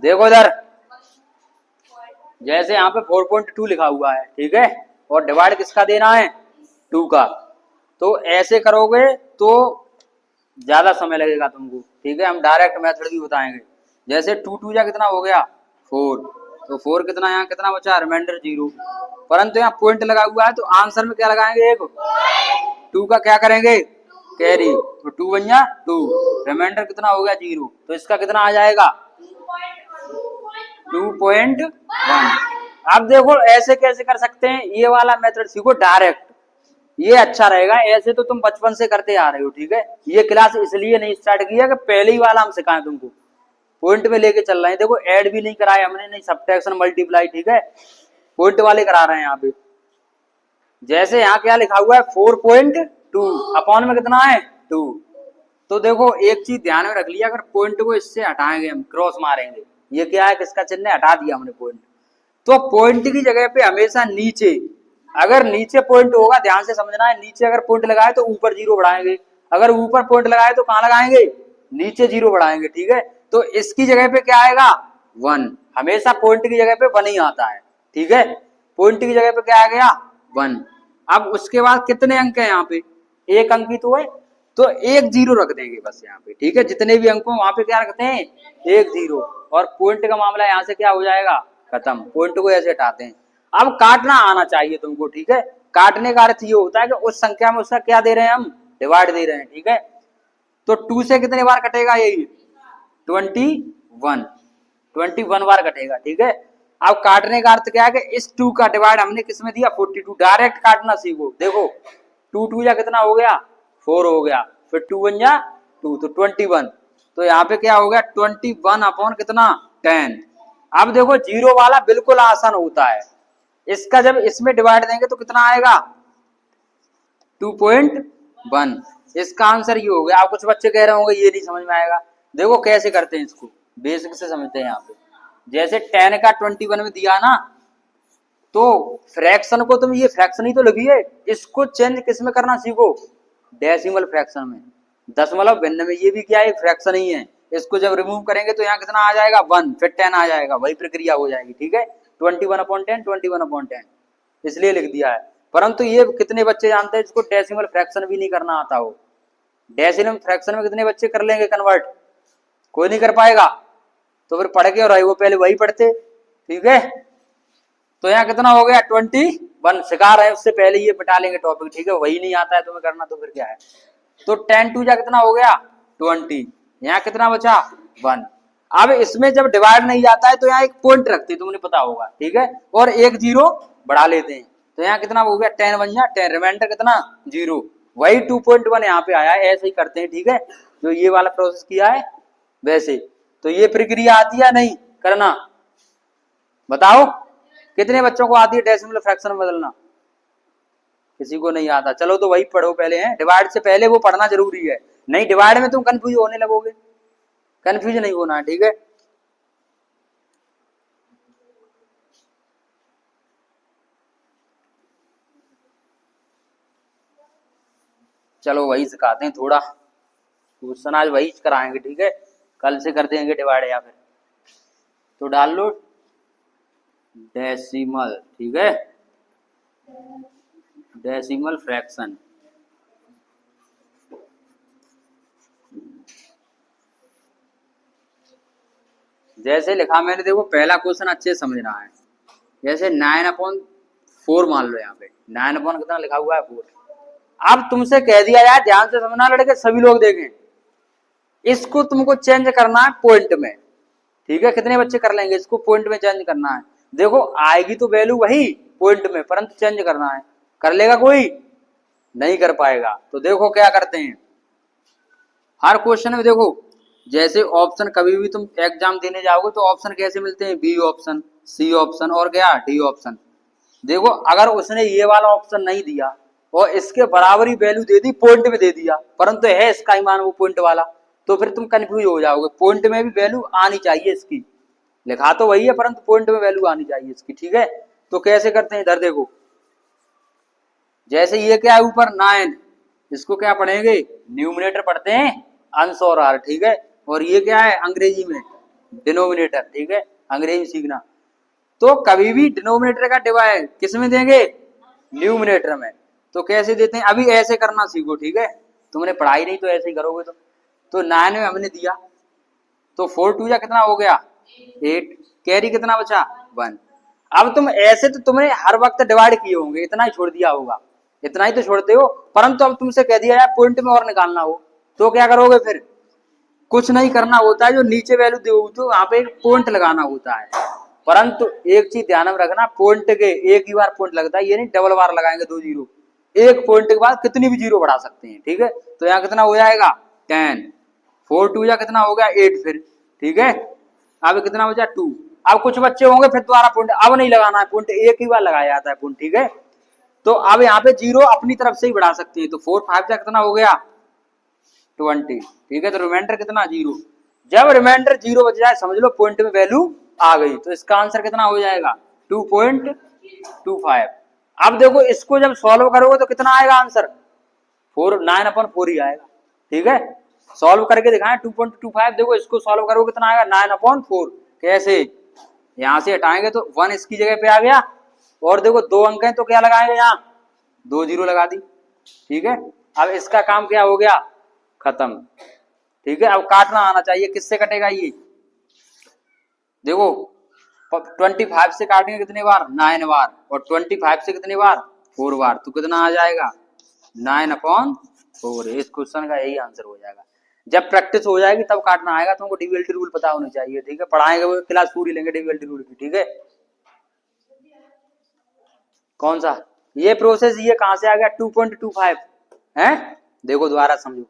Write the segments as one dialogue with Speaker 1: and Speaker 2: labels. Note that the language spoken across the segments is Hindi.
Speaker 1: देखो इधर, जैसे यहाँ पे 4.2 लिखा हुआ है, ठीक है, और डिवाइड किसका देना है, 2 का। तो ऐसे करोगे तो ज्यादा समय लगेगा तुमको, ठीक है। हम डायरेक्ट मेथड भी बताएंगे। जैसे 2 या कितना हो गया 4, तो 4 कितना, यहाँ कितना बचा, रिमाइंडर 0, परंतु यहाँ पॉइंट लगा हुआ है तो आंसर में क्या लगाएंगे, एक 2 का क्या करेंगे, कैरी, तो 2 बन जा 2, रिमाइंडर कितना हो गया 0, तो इसका कितना आ जाएगा 2.1। अब देखो ऐसे कैसे कर सकते हैं, ये वाला मेथड सीखो डायरेक्ट, ये अच्छा रहेगा। ऐसे तो तुम बचपन से करते आ रहे हो, ठीक है। ये क्लास इसलिए नहीं स्टार्ट किया कि पहले ही वाला हम सिखाएं तुमको, पॉइंट में लेके चल रहे हैं। देखो ऐड भी नहीं कराया हमने, नहीं सब्ट्रैक्शन मल्टीप्लाई, ठीक है, पॉइंट वाले करा रहे हैं यहाँ पे। जैसे यहाँ क्या लिखा हुआ है 4.2, अपॉन में कितना है 2, तो देखो एक चीज ध्यान में रख लिया, अगर पॉइंट को इससे हटाएंगे, हम क्रॉस मारेंगे, ये क्या है, किसका चिन्ह है, हटा दिया हमने पॉइंट, तो पॉइंट की जगह पे हमेशा नीचे, अगर नीचे पॉइंट होगा, ध्यान से समझना है, नीचे अगर पॉइंट लगाए तो ऊपर 0 बढ़ाएंगे, अगर ऊपर पॉइंट लगाए तो कहाँ लगाएंगे, नीचे 0 बढ़ाएंगे, ठीक है। तो इसकी जगह पे क्या आएगा 1, हमेशा पॉइंट की जगह पे 1 ही आता है, ठीक है। पॉइंट की जगह पे क्या आ गया 1। अब उसके बाद कितने अंक है यहाँ पे, एक अंक ही तो है, तो एक 0 रख देंगे बस यहाँ पे, ठीक है। जितने भी अंक हो वहां पे क्या रखते हैं, एक 0, और पॉइंट का मामला यहाँ से क्या हो जाएगा, खत्म। पॉइंट को ऐसे हटाते हैं। अब काटना आना चाहिए तुमको, ठीक है। काटने का अर्थ ये होता है कि उस संख्या में उसका क्या दे रहे हैं, हम डिवाइड दे रहे हैं, ठीक है। तो 2 से कितने बार कटेगा, यही 21 बार कटेगा, ठीक है। अब काटने का अर्थ क्या है कि इस 2 का डिवाइड हमने किस में दिया, 42, डायरेक्ट काटना सीखो। देखो 2 या कितना हो गया 4 हो गया, फिर 2 बन जा 2, तो 21, तो यहाँ पे क्या हो गया 21 अपॉन कितना 10। अब देखो 0 वाला बिल्कुल आसान होता है, इसका जब इसमें डिवाइड देंगे तो कितना आएगा 2.1, इसका आंसर ये हो गया। आप कुछ बच्चे कह रहे होंगे ये नहीं समझ में आएगा, देखो कैसे करते हैं इसको, बेसिक से समझते हैं। यहाँ पे जैसे 10 का 21 में दिया ना, तो फ्रैक्शन को तुम, ये फ्रैक्शन ही तो लगी है, इसको चेंज किस में करना सीखो, डेसिमल फ्रैक्शन में, दशमलव भिन्न में। ये भी क्या है, फ्रैक्शन ही है। इसको जब रिमूव करेंगे तो यहाँ कितना आ जाएगा 1, फिर 10 आ जाएगा, वही प्रक्रिया हो जाएगी, ठीक है। 21/10, 21/10 इसलिए लिख दिया है। परंतु ये कितने बच्चे जानते हैं इसको डेसिमल फ्रैक्शन भी नहीं करना आता हो। डेसिमल फ्रैक्शन में कितने बच्चे कर लेंगे कन्वर्ट, कोई नहीं कर पाएगा, तो फिर पढ़ के और वो पहले वही पढ़ते, ठीक है। तो यहाँ कितना हो गया 21 सिखा रहे हैं, उससे पहले ये बता लेंगे टॉपिक, ठीक है। वही नहीं आता है तुम्हें करना, तो फिर क्या है। तो 10 2 कितना हो गया 20, यहाँ कितना बचा 1। अब इसमें जब डिवाइड नहीं आता है तो यहाँ एक पॉइंट रखते, तुमने पता होगा, ठीक है, और एक 0 बढ़ा लेते हैं, तो यहाँ कितना हो गया 10 बन जा 10, रिमाइंडर कितना 0, वही 2.1 यहाँ पे आया है। ऐसे ही करते हैं, ठीक है, जो ये वाला प्रोसेस किया है वैसे। तो ये प्रक्रिया आती है नहीं करना, बताओ कितने बच्चों को आती है डेसिमल फ्रैक्शन में बदलना, किसी को नहीं आता। चलो तो वही पढ़ो पहले, हैं डिवाइड से पहले वो पढ़ना जरूरी है, नहीं डिवाइड में तुम कंफ्यूज होने लगोगे, कंफ्यूज नहीं होना है, ठीक है। चलो वही सिखाते हैं, थोड़ा क्वेश्चन आज वही कराएंगे, ठीक है, कल से कर देंगे डिवाइड या फिर। तो डाल लो डेसिमल, ठीक है, डेसिमल फ्रैक्शन। जैसे लिखा मैंने, देखो पहला क्वेश्चन अच्छे से समझना है। जैसे 9/4 मान लो, यहाँ पे 9 कितना लिखा हुआ है 4। अब तुमसे कह दिया जाए, ध्यान से समझना लड़के, सभी लोग देखें, इसको तुमको चेंज करना है पॉइंट में, ठीक है। कितने बच्चे कर लेंगे इसको पॉइंट में चेंज करना है। देखो आएगी तो वैल्यू वही पॉइंट में, परंतु चेंज करना है, कर लेगा कोई, नहीं कर पाएगा। तो देखो क्या करते हैं, हर क्वेश्चन में देखो, जैसे ऑप्शन कभी भी तुम एग्जाम देने जाओगे तो ऑप्शन कैसे मिलते हैं, बी ऑप्शन, सी ऑप्शन और क्या डी ऑप्शन। देखो अगर उसने ये वाला ऑप्शन नहीं दिया और इसके बराबरी वैल्यू दे दी, पॉइंट में दे दिया, परंतु है इसका ही मान वो पॉइंट वाला, तो फिर तुम कंफ्यूज हो जाओगे। पॉइंट में भी वैल्यू आनी चाहिए इसकी, लिखा तो वही है परंतु पॉइंट में वैल्यू आनी चाहिए इसकी, ठीक है। तो कैसे करते हैं, इधर देखो, जैसे ये क्या है ऊपर 9, इसको क्या पढ़ेंगे, न्यूमरेटर पढ़ते हैं अंश और आर, ठीक है। और ये क्या है अंग्रेजी में डिनोमिनेटर, ठीक है, अंग्रेजी सीखना। तो कभी भी डिनोमिनेटर का डिवाइड किस में देंगे, न्यूमिनेटर में। तो कैसे देते हैं, अभी ऐसे करना सीखो, ठीक है, तुमने पढ़ाई नहीं तो ऐसे ही करोगे। तो 9 में हमने दिया, तो 4 2 या कितना हो गया 8, कैरी कितना बचा 1। अब तुम ऐसे तो तुमने हर वक्त डिवाइड किए होंगे, इतना ही छोड़ दिया होगा, इतना ही तो छोड़ते हो, परंतु अब तुमसे कह दिया यार पॉइंट में और निकालना हो तो क्या करोगे, फिर कुछ नहीं करना होता है, जो नीचे वैल्यू दो तो वहां पे एक पॉइंट लगाना होता है। परंतु एक चीज ध्यान में रखना, पॉइंट के एक ही बार पॉइंट लगता है, ये नहीं डबल बार लगाएंगे 2 जीरो। एक पॉइंट के बाद कितनी भी जीरो बढ़ा सकते हैं, ठीक है। तो यहाँ कितना हो जाएगा 10, 4 2 या कितना हो गया 8 फिर, ठीक है। अब कितना बचा 2। अब कुछ बच्चे होंगे फिर दोबारा पॉइंट अब नहीं लगाना है, पॉइंट एक ही बार लगाया जाता है पॉइंट, ठीक है। तो अब यहाँ पे जीरो अपनी तरफ से ही बढ़ा सकते हैं, तो 4 5 का कितना हो गया 20, ठीक है। तो रिमाइंडर कितना 0। जब रिमाइंडर 0 बच जाए समझ लो पॉइंट में वैल्यू आ गई, तो इसका आंसर कितना हो जाएगा 2.25। अब देखो इसको जब सॉल्व करोगे तो कितना आएगा आंसर 4 9/4 ही आएगा, ठीक है। सॉल्व करके दिखाएं 2.25, देखो इसको सॉल्व करोगे कितना आएगा 9/4। कैसे, यहां से हटाएंगे तो 1 इसकी जगह पे आ गया, और देखो 2 अंक है तो क्या लगाएंगे यहाँ 2 जीरो लगा दी, ठीक है। अब इसका काम क्या हो गया खत्म, ठीक है। अब काटना आना चाहिए, किससे कटेगा ये, देखो 25 से काटेंगे कितने बार 9 बार, और 25 से कितने बार 4 बार, तो कितना आ जाएगा 9/4। इस क्वेश्चन का यही आंसर हो जाएगा। जब प्रैक्टिस हो जाएगी तब काटना आएगा, तुमको डीवीएलटी रूल पता होना चाहिए, ठीक है। पढ़ाएंगे वो क्लास पूरी लेंगे डीवीएलटी रूल की, ठीक है। कौन सा ये प्रोसेस, ये कहां से आ गया 2.25 है, देखो दोबारा समझो।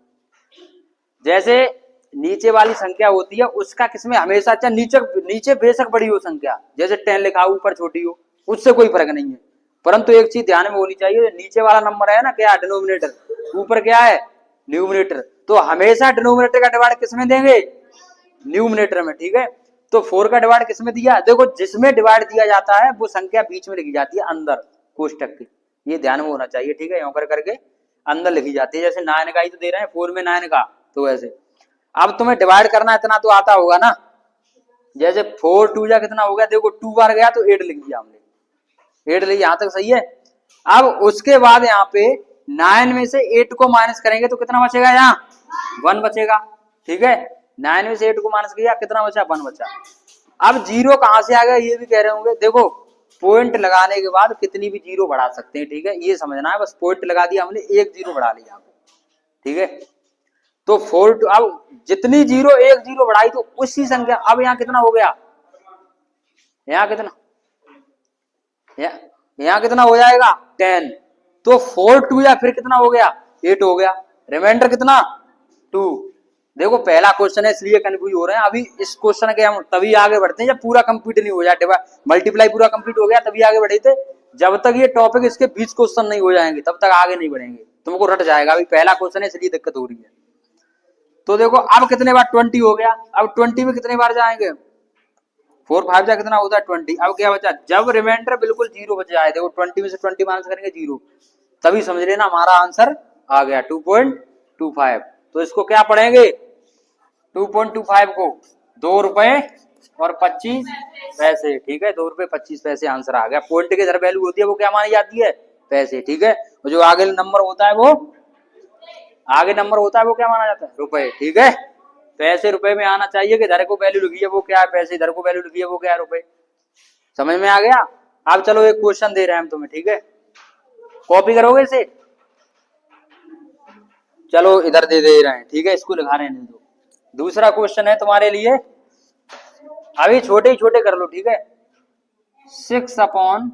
Speaker 1: जैसे नीचे वाली संख्या होती है उसका किसमें हमेशा, अच्छा नीचे नीचे बेशक बड़ी हो संख्या, जैसे 10 लिखा हो ऊपर छोटी हो, उससे कोई फर्क नहीं है, परंतु एक चीज ध्यान में होनी चाहिए, नीचे वाला नंबर है ना क्या डिनोमिनेटर, ऊपर क्या है न्यूमिनेटर, तो हमेशा डिनोमिनेटर का डिवाइड किसमें देंगे न्यूमिनेटर में, ठीक है। तो 4 का डिवाइड किसमें दिया, देखो जिसमें डिवाइड दिया जाता है वो संख्या बीच में लिखी जाती है अंदर कोष्टक के, ये ध्यान में होना चाहिए, ठीक है। यूं कर करके अंदर लिखी जाती है, जैसे 9 का ही तो दे रहे हैं 4 में 9 का, तो वैसे अब तुम्हें डिवाइड करना इतना तो आता होगा ना, जैसे 4 2 या कितना हो गया, देखो 2 बार गया तो 8 लिख दिया हमने, 8 लिख, यहां तक सही है। अब उसके बाद यहाँ पे 9 में से 8 को माइनस करेंगे तो कितना बचेगा, यहाँ 1 बचेगा, ठीक है। 9 में से 8 को माइनस किया कितना बचा 1 बचा। अब जीरो कहां से आ गया ये भी कह रहे होंगे, देखो पॉइंट लगाने के बाद कितनी भी जीरो बढ़ा सकते हैं, ठीक है, ये समझना है, बस पॉइंट लगा दिया हमने, एक जीरो बढ़ा लिया, ठीक है। तो 4 अब जितनी जीरो एक जीरो बढ़ाई तो उसी संख्या, अब यहाँ कितना हो गया, यहाँ कितना, यहाँ कितना हो जाएगा 10, तो 4 2 या फिर कितना हो गया 8 हो गया, रिमाइंडर कितना 2। देखो पहला क्वेश्चन है इसलिए कंफ्यूज हो रहे हैं, अभी इस क्वेश्चन के हम तभी आगे बढ़ते हैं जब पूरा कंप्लीट नहीं हो जाए, मल्टीप्लाई पूरा कंप्लीट हो गया तभी आगे बढ़े थे, जब तक ये टॉपिक इसके 20 क्वेश्चन नहीं हो जाएंगे तब तक आगे नहीं बढ़ेंगे, तुमको रट जाएगा, अभी पहला क्वेश्चन है इसलिए दिक्कत हो रही है। तो देखो अब कितने बार 20 हो गया, अब 20 में कितने बार जाएंगे 4 5 जा कितना होता है 20। अब क्या बचा, जब रिमाइंडर बिल्कुल जीरो बच जाए, देखो 20 में से 20 माइनस करेंगे जीरो, तभी समझ लेना हमारा आंसर आ गया 2.25। तो इसको क्या पढ़ेंगे 2.25 को 2 रुपए और 25 पैसे, ठीक है, 2 रुपए 25 पैसे आंसर आ गया। पॉइंट की जब वैल्यू होती है वो क्या मानी जाती है पैसे, ठीक है, और जो आगे नंबर होता है वो क्या माना जाता है रुपए, ठीक है। तो ऐसे रुपए में आना चाहिए कि इधर को वैल्यू लिखी है वो क्या है पैसे, इधर को वैल्यू लिखी है वो क्या है रुपए, समझ में आ गया। अब चलो एक क्वेश्चन दे रहे हैं हम तुम्हें, ठीक है, कॉपी करोगे इसे, चलो इधर दे रहे हैं, ठीक है, इसको लिखा रहे हैं दो। दूसरा क्वेश्चन है तुम्हारे लिए, अभी छोटे ही छोटे कर लो, ठीक है, 6/5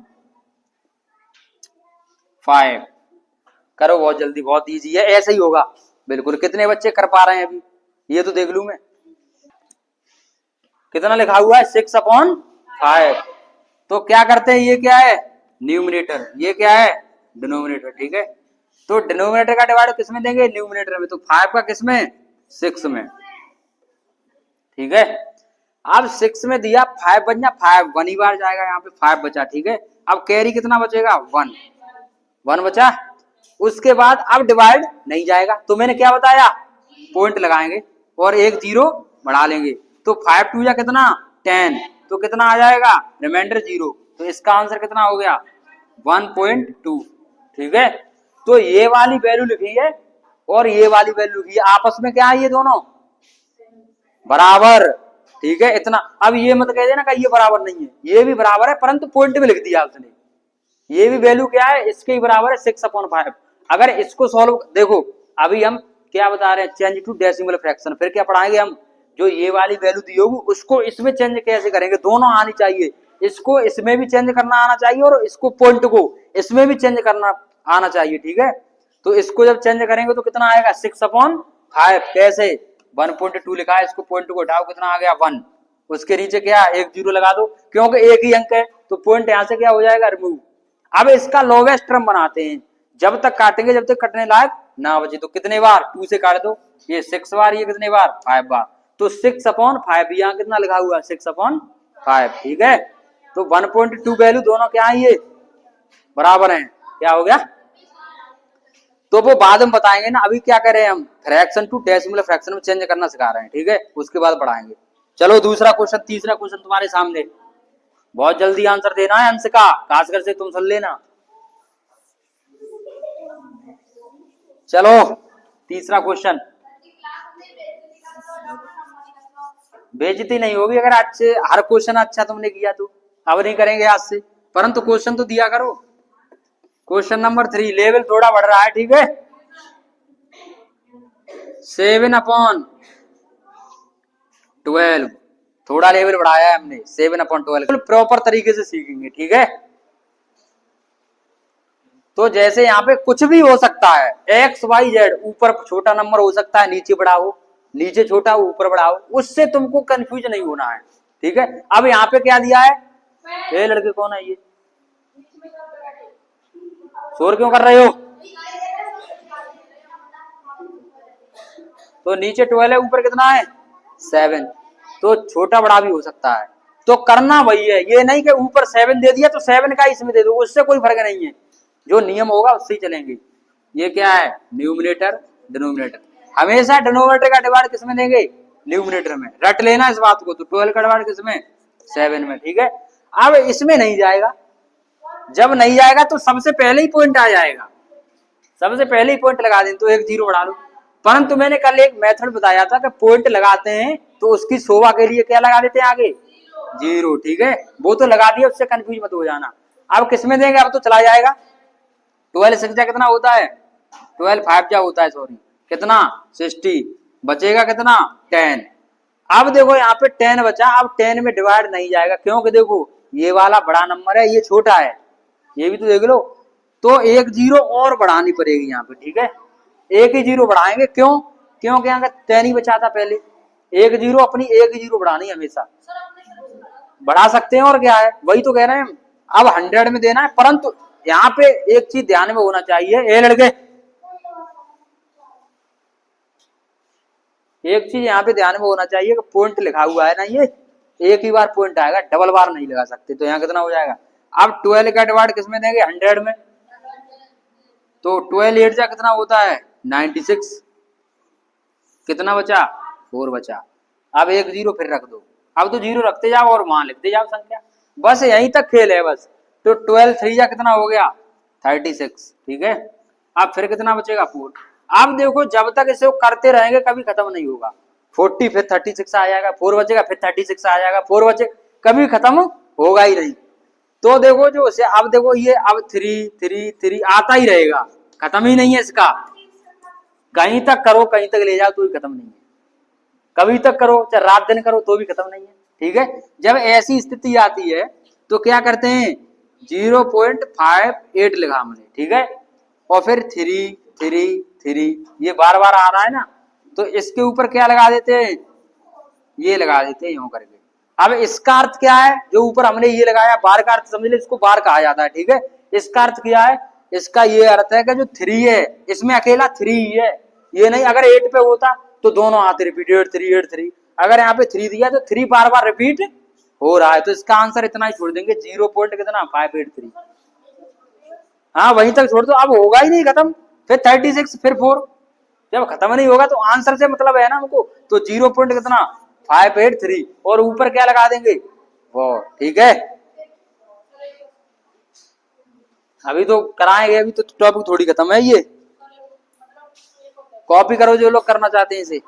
Speaker 1: करो, बहुत जल्दी, बहुत इजी है, ऐसा ही होगा बिल्कुल। कितने बच्चे कर पा रहे हैं अभी ये तो देख लूं मैं, कितना लिखा हुआ है 6/5। तो क्या करते हैं, ये क्या है न्यूमिनेटर, ये क्या है डिनोमिनेटर, ठीक है। तो डिनोमिनेटर का डिवाइड किसमें देंगे न्यूमिनेटर में, तो 5 का किसमें 6 में, ठीक है। अब 6 में दिया 5 बन जा 5 1 ही बार जाएगा, यहाँ पे 5 बचा, ठीक है। अब कैरी कितना बचेगा 1 बचा। उसके बाद अब डिवाइड नहीं जाएगा, तो मैंने क्या बताया पॉइंट लगाएंगे और एक जीरो बढ़ा लेंगे, तो 5 टू या कितना 10, तो कितना आ जाएगा रिमाइंडर 0। तो इसका आंसर कितना हो गया 1.2। ठीक है, तो ये वाली वैल्यू लिखी है और ये वाली वैल्यू लिखी है, आपस में क्या है ये दोनों बराबर। ठीक है, इतना। अब ये मत कह देना कि ये बराबर नहीं है, ये भी बराबर है परंतु पॉइंट में लिख दिया उसने। ये भी वैल्यू क्या है इसके ही बराबर है 6/5। अगर इसको सॉल्व देखो, अभी हम क्या बता रहे हैं, चेंज टू डेसिमल फ्रैक्शन। फिर क्या पढ़ाएंगे हम, जो ये वाली वैल्यू दी होगी उसको इसमें चेंज कैसे करेंगे, दोनों आनी चाहिए। इसको इसमें भी चेंज करना आना चाहिए और इसको पॉइंट को इसमें भी चेंज करना आना चाहिए। ठीक है, तो इसको जब चेंज करेंगे तो कितना आएगा 6/5। कैसे 1.2 लिखा है, इसको पॉइंट को उठाओ, कितना आ गया 1। उसके नीचे क्या एक 0 लगा दो, क्योंकि एक ही अंक है तो पॉइंट यहां से क्या हो जाएगा रिमूव। अब इसका लोवेस्ट टर्म बनाते हैं, जब तक काटेंगे जब तक कटने लायक ना बचे। तो कितने बार 2 से काट दो, ये 6 बार, ये कितने बार 5 बार। तो 6/5 यहाँ कितना लिखा हुआ है 6/5। ठीक है, तो 1.2 वैल्यू दोनों क्या है ये बराबर हैं। क्या हो गया, तो वो बाद में बताएंगे ना, अभी क्या करें हम फ्रैक्शन टू डेसिमल फ्रैक्शन में चेंज करना सिखा रहे हैं। ठीक है, उसके बाद पढ़ाएंगे। चलो दूसरा क्वेश्चन, तीसरा क्वेश्चन तुम्हारे सामने, बहुत जल्दी आंसर देना है अंश का, खासकर से तुम सुन लेना। चलो तीसरा क्वेश्चन, बेइज्जती नहीं होगी अगर अच्छे हर क्वेश्चन अच्छा तुमने किया तो। अब नहीं करेंगे आज से, परंतु क्वेश्चन तो दिया करो। क्वेश्चन नंबर 3, लेवल थोड़ा बढ़ रहा है। ठीक है, 7/12 थोड़ा लेवल बढ़ाया है हमने, 7/12 प्रॉपर तरीके से सीखेंगे। ठीक है, तो जैसे यहाँ पे कुछ भी हो सकता है, XYZ, ऊपर छोटा नंबर हो सकता है, नीचे बड़ा हो, नीचे छोटा हो ऊपर बड़ा हो, उससे तुमको कंफ्यूज नहीं होना है। ठीक है, अब यहाँ पे क्या दिया है, ये लड़के कौन है, ये शोर क्यों कर रहे हो। तो नीचे 12 है, ऊपर कितना है 7, तो छोटा बड़ा भी हो सकता है। तो करना वही है, ये नहीं कि ऊपर 7 दे दिया तो 7 का इसमें दे दो, उससे कोई फर्क नहीं है, जो नियम होगा उससे ही चलेंगे। ये क्या है न्यूमिनेटर डिनोमिनेटर, हमेशा डिनोमिनेटर का डिवाइड किसमें देंगे न्यूमिनेटर में, रट लेना इस बात को। तो 12 का डिवाइड किसमें 7 में। ठीक है, अब इसमें नहीं जाएगा, जब नहीं जाएगा तो सबसे पहले ही पॉइंट आ जाएगा, सबसे पहले ही पॉइंट लगा दें तो एक 0 बढ़ा लो। परंतु मैंने कल एक मेथड बताया था कि पॉइंट लगाते हैं तो उसकी शोभा के लिए क्या लगा देते हैं आगे 0। ठीक है, वो तो लगा दिया, उससे कंफ्यूज मत हो जाना। अब किसमें देंगे, अब तो चला जाएगा। 12 6 कितना होता है, 12 5 होता है, सॉरी कितना 60, बचेगा कितना 10। अब देखो यहाँ पे 10 बचा, अब 10 में डिवाइड नहीं जाएगा, क्योंकि देखो ये वाला बड़ा नंबर है, ये छोटा है, ये भी तो देख लो। तो एक 0 और बढ़ानी पड़ेगी यहाँ पे। ठीक है, एक ही 0 बढ़ाएंगे, क्यों, क्योंकि यहाँ का 10 ही बचा था पहले, एक 0 अपनी एक ही 0 बढ़ानी हमेशा, बढ़ा सकते हैं और क्या है, वही तो कह रहे हैं। अब 100 में देना है, परंतु यहाँ पे एक चीज ध्यान में होना चाहिए, ए लड़के एक चीज यहाँ पे ध्यान में होना चाहिए कि पॉइंट लिखा हुआ है ना, ये एक ही बार पॉइंट आएगा, डबल बार नहीं लगा सकते। तो यहाँ कितना हो जाएगा, अब 12 का डिवाइड किसमें देंगे 100 में, तो 12 8 जा कितना होता है 96, कितना बचा 4 बचा। अब एक 0 फिर रख दो, अब तो 0 रखते जाओ और वहां लिखते जाओ संख्या, बस यहीं तक खेल है बस। तो 12 3 जा कितना हो गया 36। ठीक है, अब फिर कितना बचेगा 4। अब देखो जब तक इसे करते रहेंगे कभी खत्म नहीं होगा, 40 फिर 36 आ जाएगा, 4 बचेगा, फिर 36 आ जाएगा, 4 बचे, कभी खत्म होगा ही नहीं। तो देखो जो उसे अब देखो ये अब 3 3 3 आता ही रहेगा, खत्म ही नहीं है इसका, कहीं तक करो कहीं तक ले जाओ तो भी खत्म नहीं है, कभी तक करो चाहे रात दिन करो तो भी खत्म नहीं है। ठीक है, जब ऐसी स्थिति आती है तो क्या करते हैं 0.58 लिखा हमने। ठीक है, और फिर 3 3 3 ये बार बार आ रहा है ना, तो इसके ऊपर क्या लगा देते हैं, ये लगा देते हैं यूं करके। अब इसका अर्थ क्या है, जो ऊपर हमने ये लगाया बार का अर्थ समझ ले, इसको बार कहा जाता है। ठीक है, इसका अर्थ क्या है, इसका ये अर्थ है कि जो 3 है इसमें अकेला 3 ही है, ये नहीं अगर 8 पे होता तो दोनों आते रिपीट 8 3 8 3, अगर यहाँ पे 3 दिया तो 3 बार बार रिपीट हो रहा है, तो इसका आंसर इतना ही छोड़ देंगे 0.583। हाँ वहीं तक छोड़ दो, अब होगा ही नहीं खत्म, फिर 36 फिर 4, जब खत्म नहीं होगा तो आंसर से मतलब है ना हमको। तो 0. कितना 583 और ऊपर क्या लगा देंगे वो। ठीक है, अभी तो कराएंगे, अभी तो टॉपिक थोड़ी खत्म है ये। कॉपी करो जो लोग करना चाहते हैं इसे।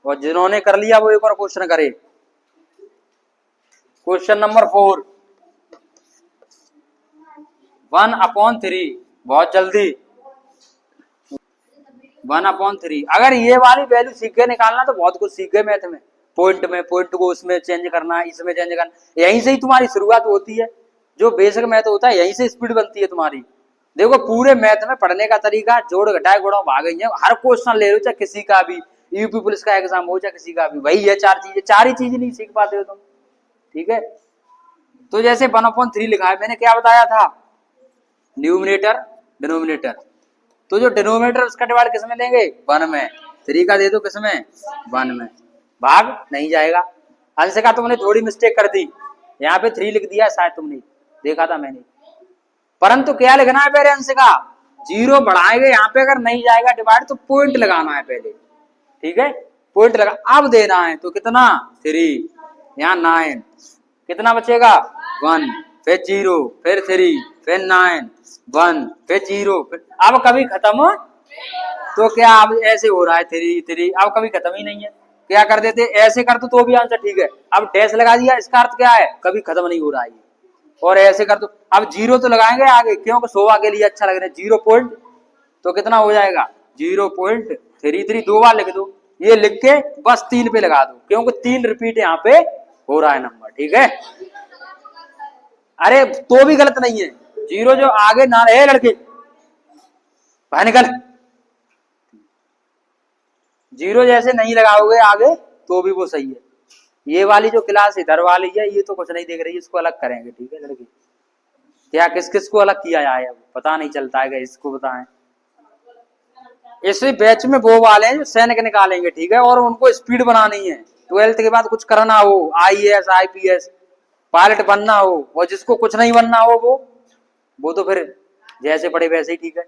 Speaker 1: और जिन्होंने कर लिया वो एक और क्वेश्चन करे। क्वेश्चन नंबर 4, 1/3, बहुत जल्दी। 1/3, अगर ये वाली वैल्यू सीख गए निकालना तो बहुत कुछ सीख गए मैथ में। पॉइंट को उसमें चेंज करना, इसमें चेंज करना, यहीं से ही तुम्हारी शुरुआत होती है। जो बेसिक मैथ होता है यहीं से स्पीड बनती है तुम्हारी। देखो पूरे मैथ में पढ़ने का तरीका जोड़ घटाए गुणा भाग ही है। हर क्वेश्चन ले लो, चाहे किसी का भी यूपी पुलिस का एग्जाम हो, चाहे किसी का भी, वही है चार चीजें। चार ही चीजें नहीं सीख पाते हो तुम। ठीक है, तो जैसे 1/3 लिखा है, मैंने क्या बताया था, न्यूमिनेटर डिनोमिनेटर। तो जो डिनोमिनेटर उसका डिवाइड किस में लेंगे, 1 में। 3 का दे दो किस में, 1 में, भाग नहीं जाएगा। अंश का तुमने थोड़ी मिस्टेक कर दी, यहाँ पे 3 लिख दिया, शायद तुमने देखा था मैंने, परंतु क्या लिखना है पहले अंश का, 0 बढ़ाएंगे यहाँ पे, अगर नहीं जाएगा डिवाइड तो पॉइंट लगाना है पहले। ठीक है, पॉइंट लगा, अब देना है तो कितना 3, यहाँ 9, कितना बचेगा 1, फिर 0, फिर 3, फिर 9, 1, फिर 0, फिर अब कभी खत्म। तो क्या अब ऐसे हो रहा है 3 3, अब कभी खत्म ही नहीं है। क्या कर देते, ऐसे कर दो तो भी आंसर ठीक है। अब डैश लगा दिया, इसका अर्थ क्या है, कभी खत्म नहीं हो रहा है। और ऐसे कर दो, अब 0 तो लगाएंगे आगे, क्योंकि 100 के लिए अच्छा लग रहा है। 0 पॉइंट तो कितना हो जाएगा 0.33, 2 बार लिख दो, ये लिख के बस 3 पे लगा दो, क्योंकि 3 रिपीट यहाँ पे हो रहा है नंबर। ठीक है, अरे तो भी गलत नहीं है, 0 जो आगे ना रहे लड़के, बाहर निकल, 0 जैसे नहीं लगाओगे आगे तो भी वो सही है। ये वाली जो क्लास इधर वाली है, ये तो कुछ नहीं देख रही, इसको अलग करेंगे। ठीक है लड़के, क्या किस किस को अलग किया जाए अब पता नहीं चलता है, इसको बताएं। इसी बैच में वो वाले हैं जो सैनिक निकालेंगे। ठीक है, और उनको स्पीड बनानी है। 12th के बाद कुछ करना हो, IAS IPS पायलट बनना हो, और जिसको कुछ नहीं बनना हो वो तो फिर जैसे पढ़े वैसे ही। ठीक है,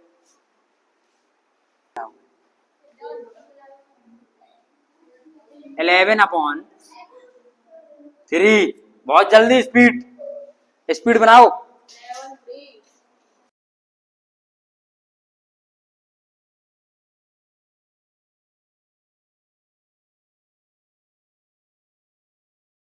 Speaker 1: 11/3, बहुत जल्दी स्पीड बनाओ।